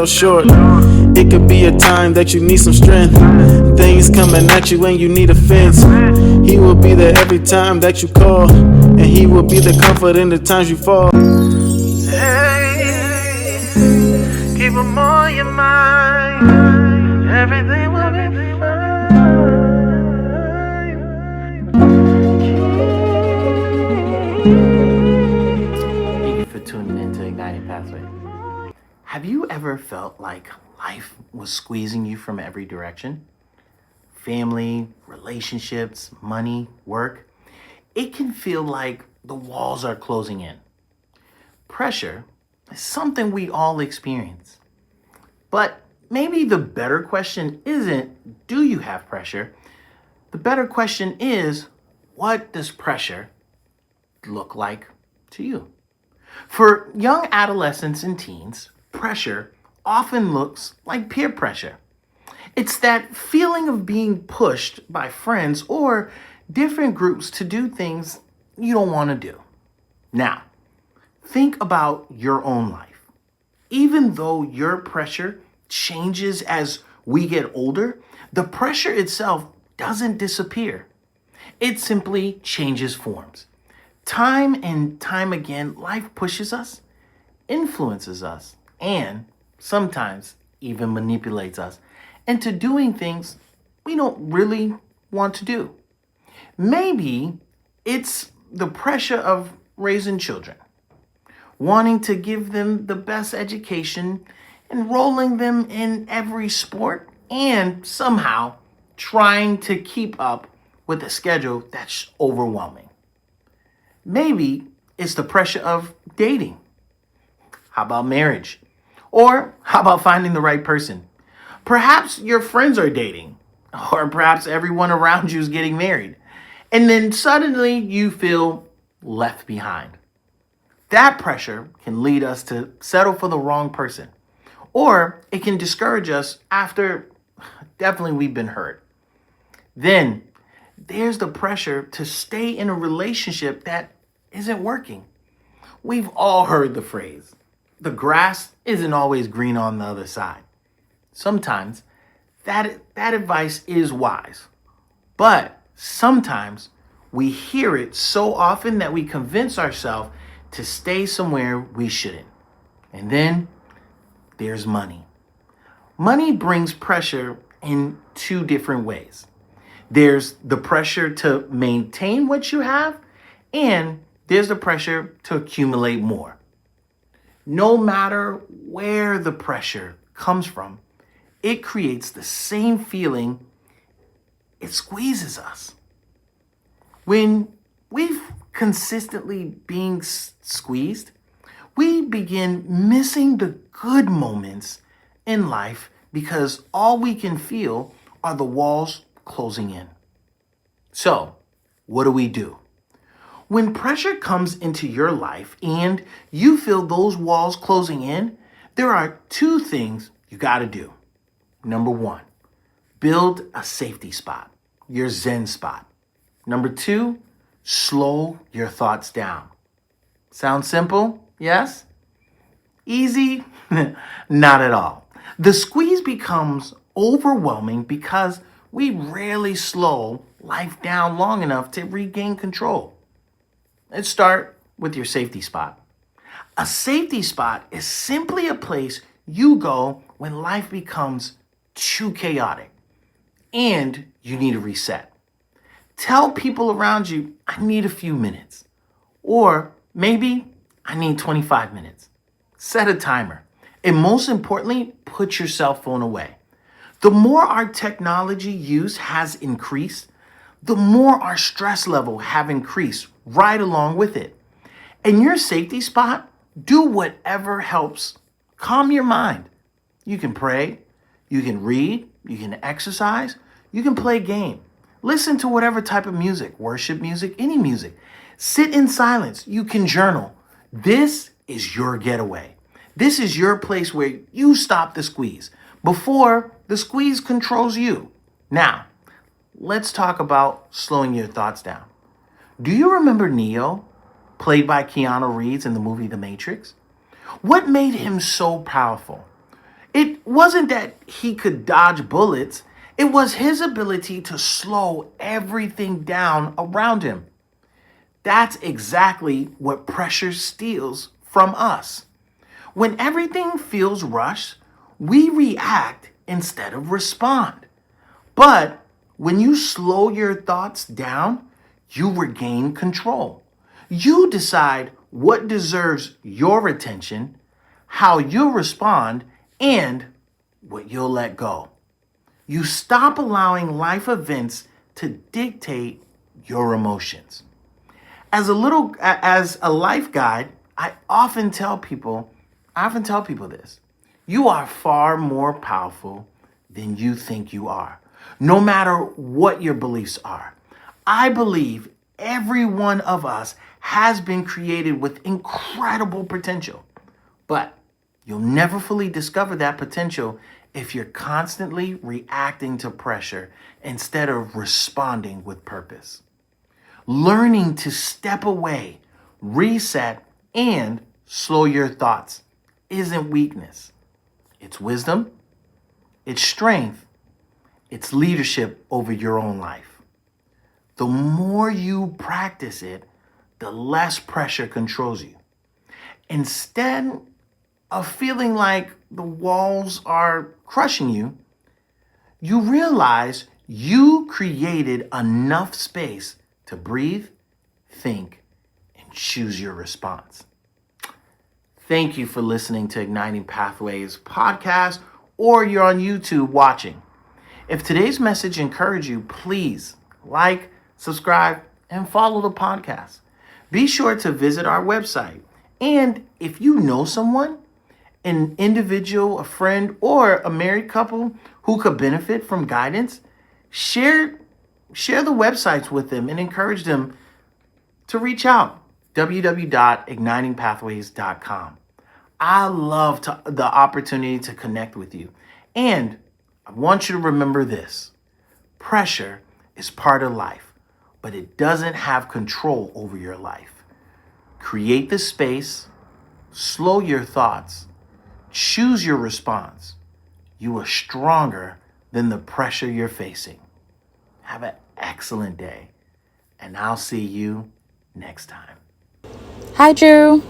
fell short. It could be a time that you need some strength. Things coming at you and you need a fence. He will be there every time that you call, and he will be the comfort in the times you fall. Hey, keep him on your mind. Everything will be fine. Thank you for tuning in to Igniting Pathway. Have you ever felt like life was squeezing you from every direction? Family, relationships, money, work. It can feel like the walls are closing in. Pressure is something we all experience. But maybe the better question isn't, do you have pressure? The better question is, what does pressure look like to you? For young adolescents and teens, pressure often looks like peer pressure. It's that feeling of being pushed by friends or different groups to do things you don't want to do. Now, think about your own life. Even though your pressure changes as we get older, the pressure itself doesn't disappear. It simply changes forms. Time and time again, life pushes us, influences us, and sometimes even manipulates us into doing things we don't really want to do. Maybe it's the pressure of raising children, wanting to give them the best education, enrolling them in every sport, and somehow trying to keep up with a schedule that's overwhelming. Maybe it's the pressure of dating. How about marriage? Or how about finding the right person? Perhaps your friends are dating, or perhaps everyone around you is getting married. And then suddenly you feel left behind. That pressure can lead us to settle for the wrong person, or it can discourage us after definitely we've been hurt. Then there's the pressure to stay in a relationship that isn't working. We've all heard the phrase, the grass isn't always green on the other side. Sometimes that advice is wise, but sometimes we hear it so often that we convince ourselves to stay somewhere we shouldn't. And then there's money. Money brings pressure in two different ways. There's the pressure to maintain what you have, and there's the pressure to accumulate more. No matter where the pressure comes from, it creates the same feeling. It squeezes us. When we've consistently being squeezed, we begin missing the good moments in life because all we can feel are the walls closing in. So, what do? When pressure comes into your life and you feel those walls closing in, there are two things you got to do. Number one, build a safety spot, your Zen spot. Number two, slow your thoughts down. Sound simple? Yes? Easy? Not at all. The squeeze becomes overwhelming because we rarely slow life down long enough to regain control. Let's start with your safety spot. A safety spot is simply a place you go when life becomes too chaotic and you need a reset. Tell people around you, I need a few minutes. Or maybe I need 25 minutes. Set a timer. And most importantly, put your cell phone away. The more our technology use has increased, the more our stress level have increased right along with it. In your safety spot, do whatever helps calm your mind. You can pray, you can read, you can exercise, you can play a game. Listen to whatever type of music, worship music, any music. Sit in silence. You can journal. This is your getaway. This is your place where you stop the squeeze before the squeeze controls you. Now, let's talk about slowing your thoughts down. Do you remember Neo, played by Keanu Reeves in the movie The Matrix? What made him so powerful? It wasn't that he could dodge bullets, it was his ability to slow everything down around him. That's exactly what pressure steals from us. When everything feels rushed, we react instead of respond. But when you slow your thoughts down, you regain control. You decide what deserves your attention, how you'll respond, and what you'll let go. You stop allowing life events to dictate your emotions. As a life guide, I often tell people this. You are far more powerful than you think you are, no matter what your beliefs are. I believe every one of us has been created with incredible potential, but you'll never fully discover that potential if you're constantly reacting to pressure instead of responding with purpose. Learning to step away, reset, and slow your thoughts isn't weakness. It's wisdom, it's strength, it's leadership over your own life. The more you practice it, the less pressure controls you. Instead of feeling like the walls are crushing you, you realize you created enough space to breathe, think, and choose your response. Thank you for listening to Igniting Pathways podcast, or you're on YouTube watching. If today's message encouraged you, please like, subscribe, and follow the podcast. Be sure to visit our website. And if you know someone, an individual, a friend, or a married couple who could benefit from guidance, share the websites with them and encourage them to reach out. www.ignitingpathways.com. I love the opportunity to connect with you. And I want you to remember this. Pressure is part of life, but it doesn't have control over your life. Create the space, slow your thoughts, choose your response. You are stronger than the pressure you're facing. Have an excellent day, and I'll see you next time. Hi, Drew.